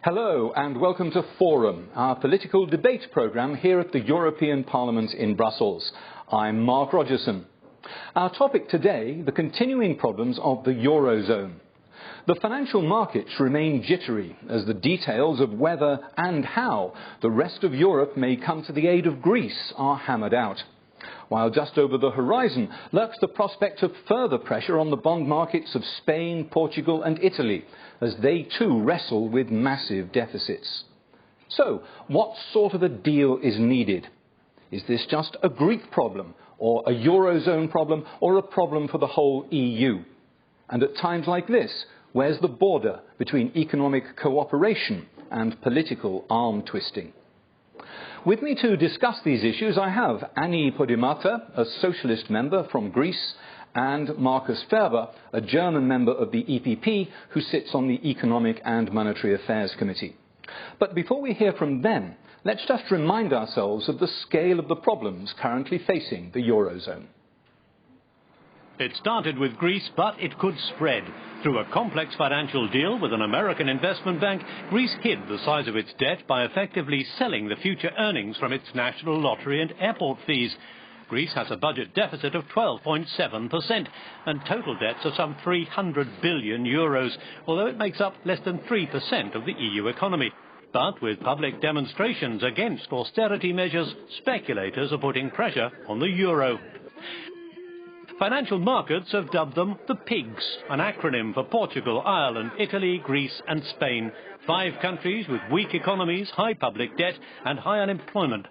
Hello and welcome to Forum, our political debate programme here at the European Parliament in Brussels. I'm Mark Rogerson. Our topic today, the continuing problems of the Eurozone. The financial markets remain jittery as the details of whether and how the rest of Europe may come to the aid of Greece are hammered out. While just over the horizon lurks the prospect of further pressure on the bond markets of Spain, Portugal and Italy, as they too wrestle with massive deficits. So, what sort of a deal is needed? Is this just a Greek problem, or a Eurozone problem, or a problem for the whole EU? And at times like this, where's the border between economic cooperation and political arm twisting? With me to discuss these issues I have Annie Podimata, a socialist member from Greece, and Markus Ferber, a German member of the EPP who sits on the Economic and Monetary Affairs Committee. But before we hear from them, let's just remind ourselves of the scale of the problems currently facing the Eurozone. It started with Greece, but it could spread. Through a complex financial deal with an American investment bank, Greece hid the size of its debt by effectively selling the future earnings from its national lottery and airport fees. Greece has a budget deficit of 12.7% and total debts of some 300 billion euros, although it makes up less than 3% of the EU economy. But with public demonstrations against austerity measures, speculators are putting pressure on the euro. Financial markets have dubbed them the PIGS, an acronym for Portugal, Ireland, Italy, Greece and Spain. 5 countries with weak economies, high public debt and high unemployment.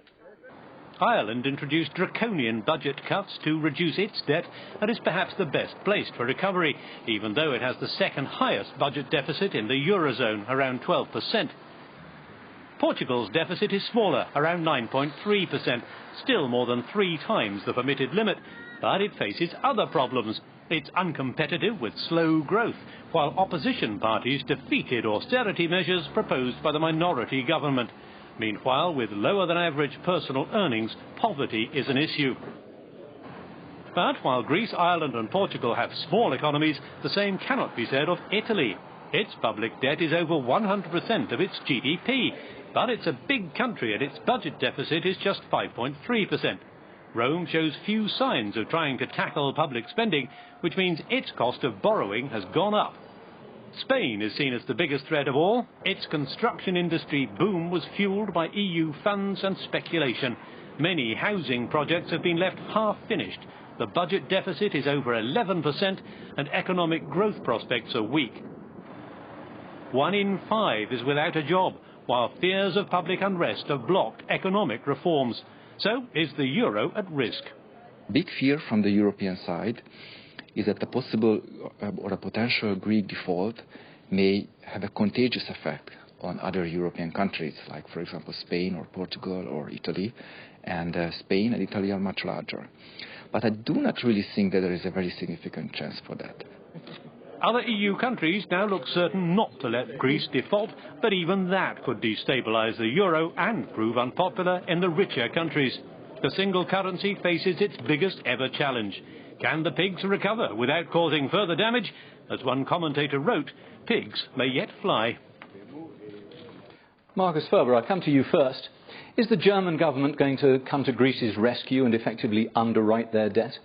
Ireland introduced draconian budget cuts to reduce its debt and is perhaps the best placed for recovery, even though it has the second highest budget deficit in the Eurozone, around 12%. Portugal's deficit is smaller, around 9.3%, still more than 3 times the permitted limit. But it faces other problems. It's uncompetitive with slow growth, while opposition parties defeated austerity measures proposed by the minority government. Meanwhile, with lower than average personal earnings, poverty is an issue. But while Greece, Ireland and Portugal have small economies, the same cannot be said of Italy. Its public debt is over 100% of its GDP, but it's a big country and its budget deficit is just 5.3%. Rome shows few signs of trying to tackle public spending, which means its cost of borrowing has gone up. Spain is seen as the biggest threat of all. Its construction industry boom was fueled by EU funds and speculation. Many housing projects have been left half-finished. The budget deficit is over 11% and economic growth prospects are weak. 1 in 5 is without a job, while fears of public unrest have blocked economic reforms. So, is the euro at risk? Big fear from the European side is that the possible or a potential Greek default may have a contagious effect on other European countries, like, for example, Spain or Portugal or Italy. And Spain and Italy are much larger. But I do not really think that there is a very significant chance for that. Other EU countries now look certain not to let Greece default, but even that could destabilise the euro and prove unpopular in the richer countries. The single currency faces its biggest ever challenge. Can the pigs recover without causing further damage? As one commentator wrote, pigs may yet fly. Markus Ferber, I'll come to you first. Is the German government going to come to Greece's rescue and effectively underwrite their debt?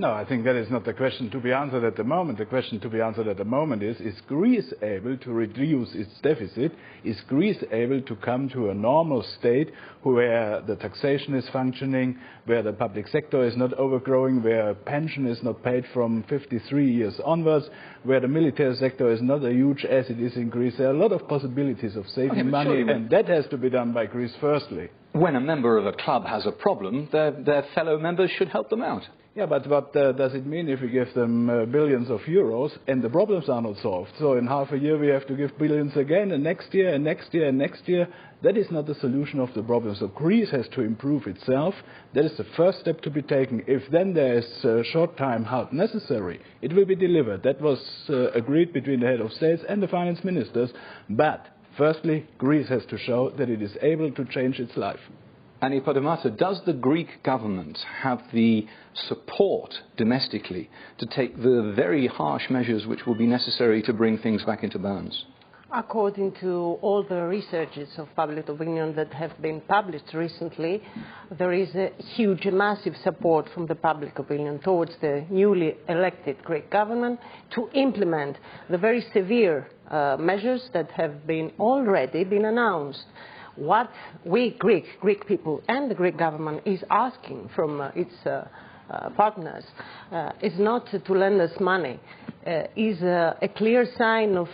No, I think that is not the question to be answered at the moment. The question to be answered at the moment is Greece able to reduce its deficit? Is Greece able to come to a normal state where the taxation is functioning, where the public sector is not overgrowing, where pension is not paid from 53 years onwards, where the military sector is not a huge as it is in Greece? There are a lot of possibilities of saving money, and that has to be done by Greece firstly. When a member of a club has a problem, their fellow members should help them out. Yeah, but what does it mean if we give them billions of euros and the problems are not solved? So in half a year we have to give billions again, and next year and next year and next year. That is not the solution of the problem. So Greece has to improve itself. That is the first step to be taken. If then there is short time help necessary, it will be delivered. That was agreed between the head of states and the finance ministers. But firstly, Greece has to show that it is able to change its life. Annie Podimata, does the Greek government have the support domestically to take the very harsh measures which will be necessary to bring things back into balance? According to all the researches of public opinion that have been published recently, there is a huge, massive support from the public opinion towards the newly elected Greek government to implement the very severe measures that have already been announced. What we Greek people and the Greek government is asking from its partners is not to lend us money, is a clear sign of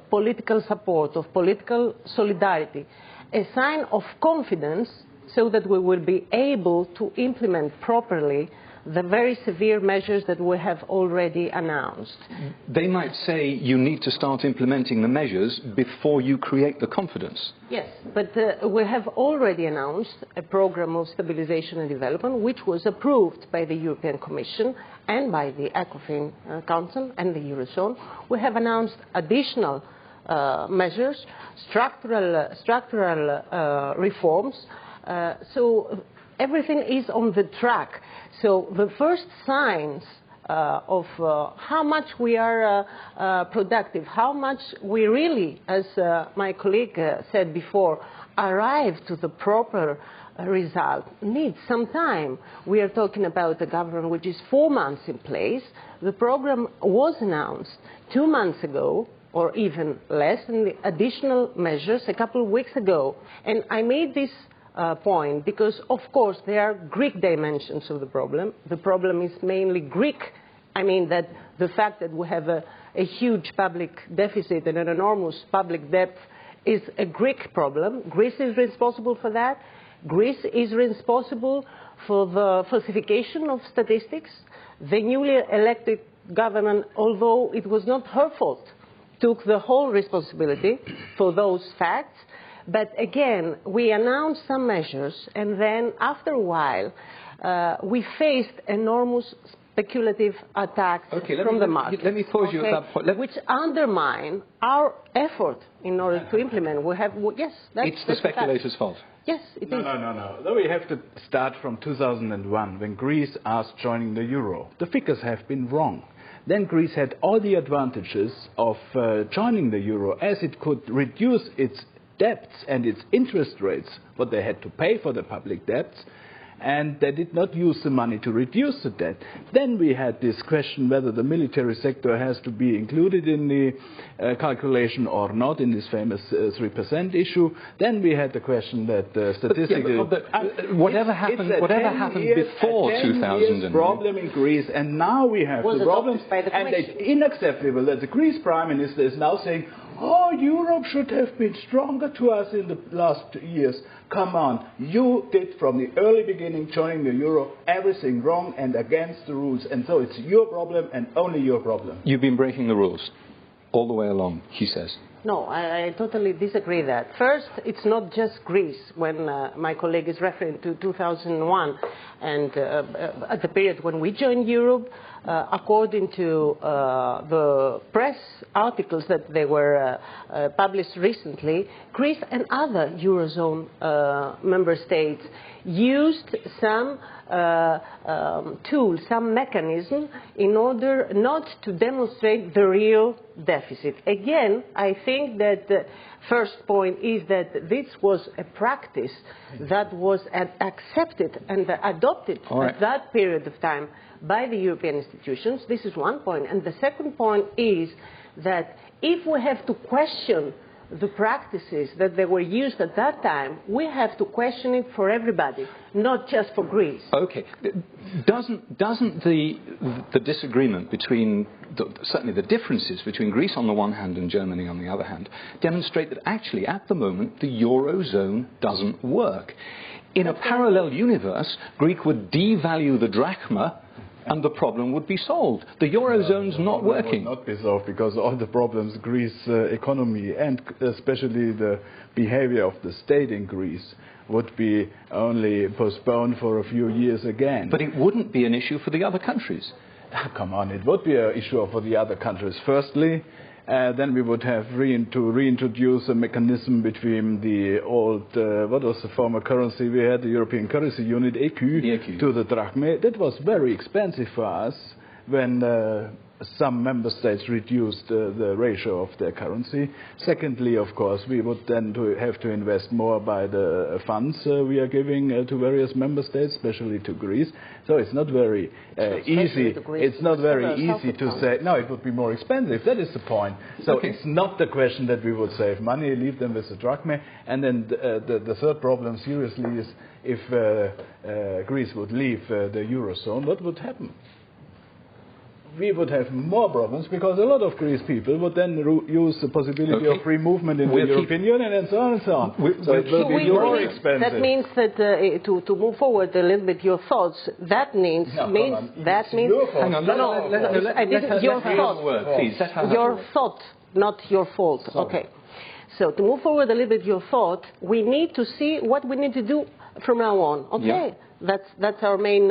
political support, of political solidarity, a sign of confidence so that we will be able to implement properly the very severe measures that we have already announced. They might say you need to start implementing the measures before you create the confidence. Yes, but we have already announced a program of stabilization and development which was approved by the European Commission and by the ECOFIN Council and the Eurozone. We have announced additional measures, structural reforms, so everything is on the track. So the first signs of how much we are productive, how much we really, as my colleague said before, arrive to the proper result needs some time. We are talking about a government which is 4 months in place. The program was announced 2 months ago, or even less, and the additional measures a couple of weeks ago. And I made this point because, of course, there are Greek dimensions of the problem. The problem is mainly Greek. I mean that the fact that we have a huge public deficit and an enormous public debt is a Greek problem. Greece is responsible for that. Greece is responsible for the falsification of statistics. The newly elected government, although it was not her fault, took the whole responsibility for those facts. But again, we announced some measures, and then after a while, we faced enormous speculative attacks from the market. Let me pause you at that point. Which undermine our effort in order to implement. We have, yes, it's the speculators' fault. Yes, it is. No. Though we have to start from 2001, when Greece asked joining the euro. The figures have been wrong. Then Greece had all the advantages of joining the euro, as it could reduce its debts and its interest rates, what they had to pay for the public debts, and they did not use the money to reduce the debt. Then we had this question whether the military sector has to be included in the calculation or not, in this famous 3% issue. Then we had the question that statistically... whatever happened before 2000... problem in Greece, and now we have the problems, and it's unacceptable that the Greece Prime Minister is now saying, oh, Europe should have been stronger to us in the last years. Come on, you did from the early beginning, joining the euro, everything wrong and against the rules. And so it's your problem and only your problem. You've been breaking the rules all the way along, he says. No, I totally disagree that. First, it's not just Greece. When my colleague is referring to 2001 and at the period when we joined Europe, according to the press articles that they were published recently, Greece and other Eurozone member states used some tool, some mechanism in order not to demonstrate the real deficit. Again, I think that the first point is that this was a practice that was accepted and adopted at that period of time by the European institutions. This is one point. And the second point is that if we have to question the practices that they were used at that time, we have to question it for everybody, not just for Greece. Okay. Doesn't the disagreement between, certainly the differences between Greece on the one hand and Germany on the other hand, demonstrate that actually at the moment the Eurozone doesn't work? In a parallel universe, Greece would devalue the drachma and the problem would be solved. The Eurozone's not working. It would not be solved because all the problems Greece economy and especially the behavior of the state in Greece would be only postponed for a few years again. But it wouldn't be an issue for the other countries. Come on, it would be an issue for the other countries. Firstly, then we would have to reintroduce a mechanism between the old, what was the former currency we had, the European currency unit, ECU, to the drachma. That was very expensive for us. when some member states reduced the ratio of their currency. Secondly, of course, we would then have to invest more by the funds we are giving to various member states, especially to Greece. So it's not very easy. It's not very easy to say, no, it would be more expensive. That is the point. So it's not the question that we would save money, leave them with the drachma. And then the third problem, seriously, is if Greece would leave the Eurozone, what would happen? We would have more problems because a lot of Greece people would then use the possibility of free movement in the European Union and so on and so on. So it will be more expensive. That means that to move forward a little bit your thoughts, that means... Hang on, your thought, not your fault. Sorry. Okay. So to move forward a little bit your thought, we need to see what we need to do from now on. Okay, yeah. That's our main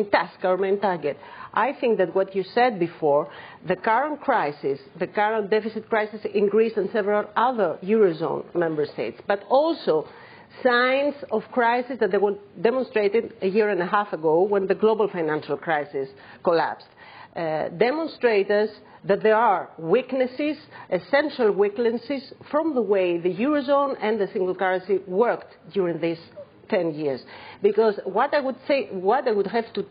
task, our main target. I think that what you said before, the current crisis, the current deficit crisis in Greece and several other Eurozone member states, but also signs of crisis that they were demonstrated a year and a half ago when the global financial crisis collapsed, demonstrate us that there are weaknesses, essential weaknesses from the way the Eurozone and the single currency worked during these 10 years. Because what I would have to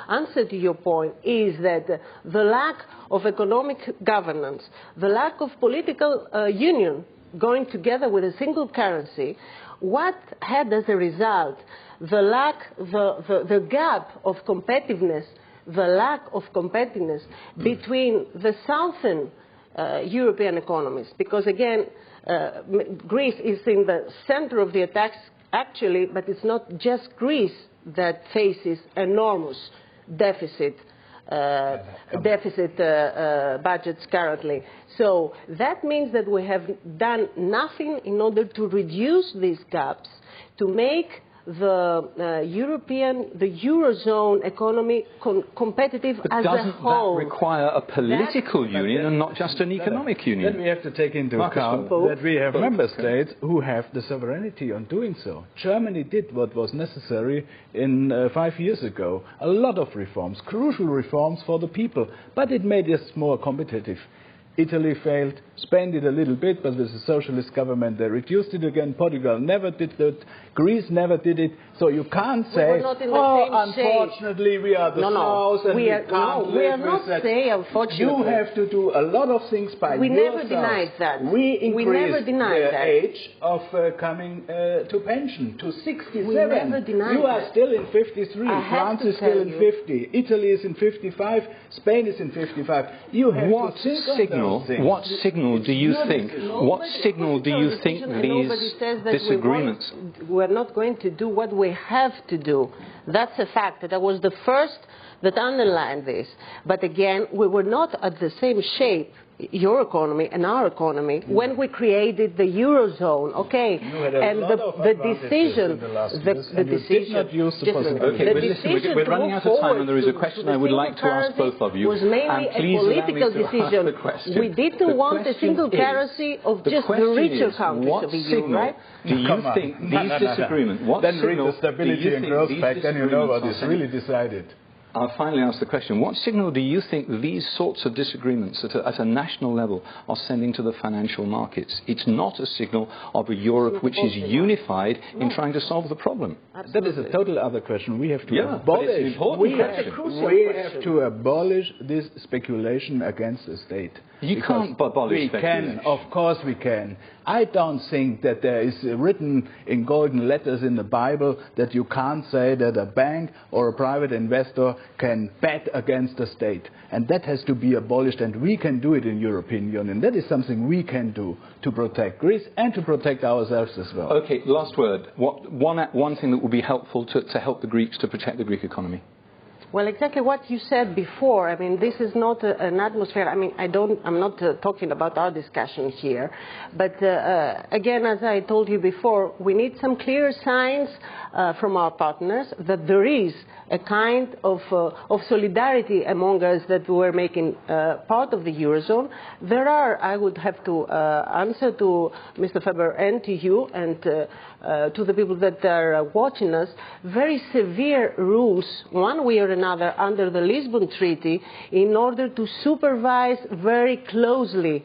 answer to your point is that the lack of economic governance, the lack of political union going together with a single currency, what had as a result the gap of competitiveness, the lack of competitiveness between the southern European economies. Because again, Greece is in the center of the attacks actually, but it's not just Greece that faces enormous deficit budgets currently. So that means that we have done nothing in order to reduce these gaps, to make the Eurozone economy competitive as a whole. Doesn't that require a political union and not just an economic union? Then we have to take into account that we have member states who have the sovereignty on doing so. Germany did what was necessary in 5 years ago. A lot of reforms, crucial reforms for the people, but it made us more competitive. Italy failed, Spain did a little bit, but with the socialist government they reduced it again. Portugal never did that, Greece never did it. So you can't say, unfortunately we are the South and we can't live with that. Unfortunately. You have to do a lot of things by yourself. We never denied that. We increased the age of coming to pension to 67. We never denied you are still in 53, France is still in 50, Italy is in 55, Spain is in 55. You have to think What signal do you think? What signal do you think these disagreements? We're not going to do what we have to do. That's a fact. That I was the first that underlined this. But again, we were not at the same shape, your economy and our economy, when we created the Eurozone. Okay, and the decision, the decision. We're running out of time, and there is a question I would like to ask both of you. Was mainly a political decision. We didn't want a single currency of just the richer countries of the EU, right? Do you think these disagreements? Then read the Stability and Growth Pact, and you know what is really decided. I'll finally ask the question, what signal do you think these sorts of disagreements at a national level are sending to the financial markets? It's not a signal of a Europe which is unified in trying to solve the problem. That is a total other question. We have to abolish. We have to abolish this speculation against the state. You can't abolish speculation. We can, of course we can. I don't think that there is written in golden letters in the Bible that you can't say that a bank or a private investor can bet against the state. And that has to be abolished, and we can do it in the European Union. That is something we can do to protect Greece and to protect ourselves as well. Okay, last word. One thing that would be helpful to help the Greeks to protect the Greek economy? Well, exactly what you said before. I mean, this is not an atmosphere. I mean, I'm not talking about our discussions here. But again, as I told you before, we need some clear signs from our partners that there is a kind of solidarity among us that we're making part of the Eurozone. There are, I would have to answer to Mr. Faber and to you and to the people that are watching us, very severe rules, one way or another under the Lisbon Treaty in order to supervise very closely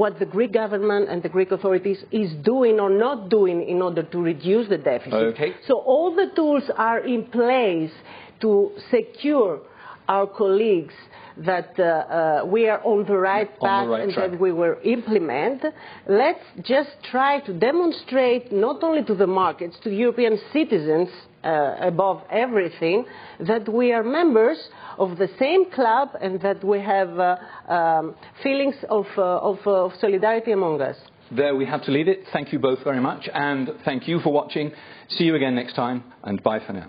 what the Greek government and the Greek authorities is doing or not doing in order to reduce the deficit. Okay. So all the tools are in place to secure our colleagues that we are on the right path and that we will implement. Let's just try to demonstrate not only to the markets, to European citizens above everything, that we are members of the same club and that we have feelings of solidarity among us. There we have to leave it. Thank you both very much, and thank you for watching. See you again next time, and bye for now.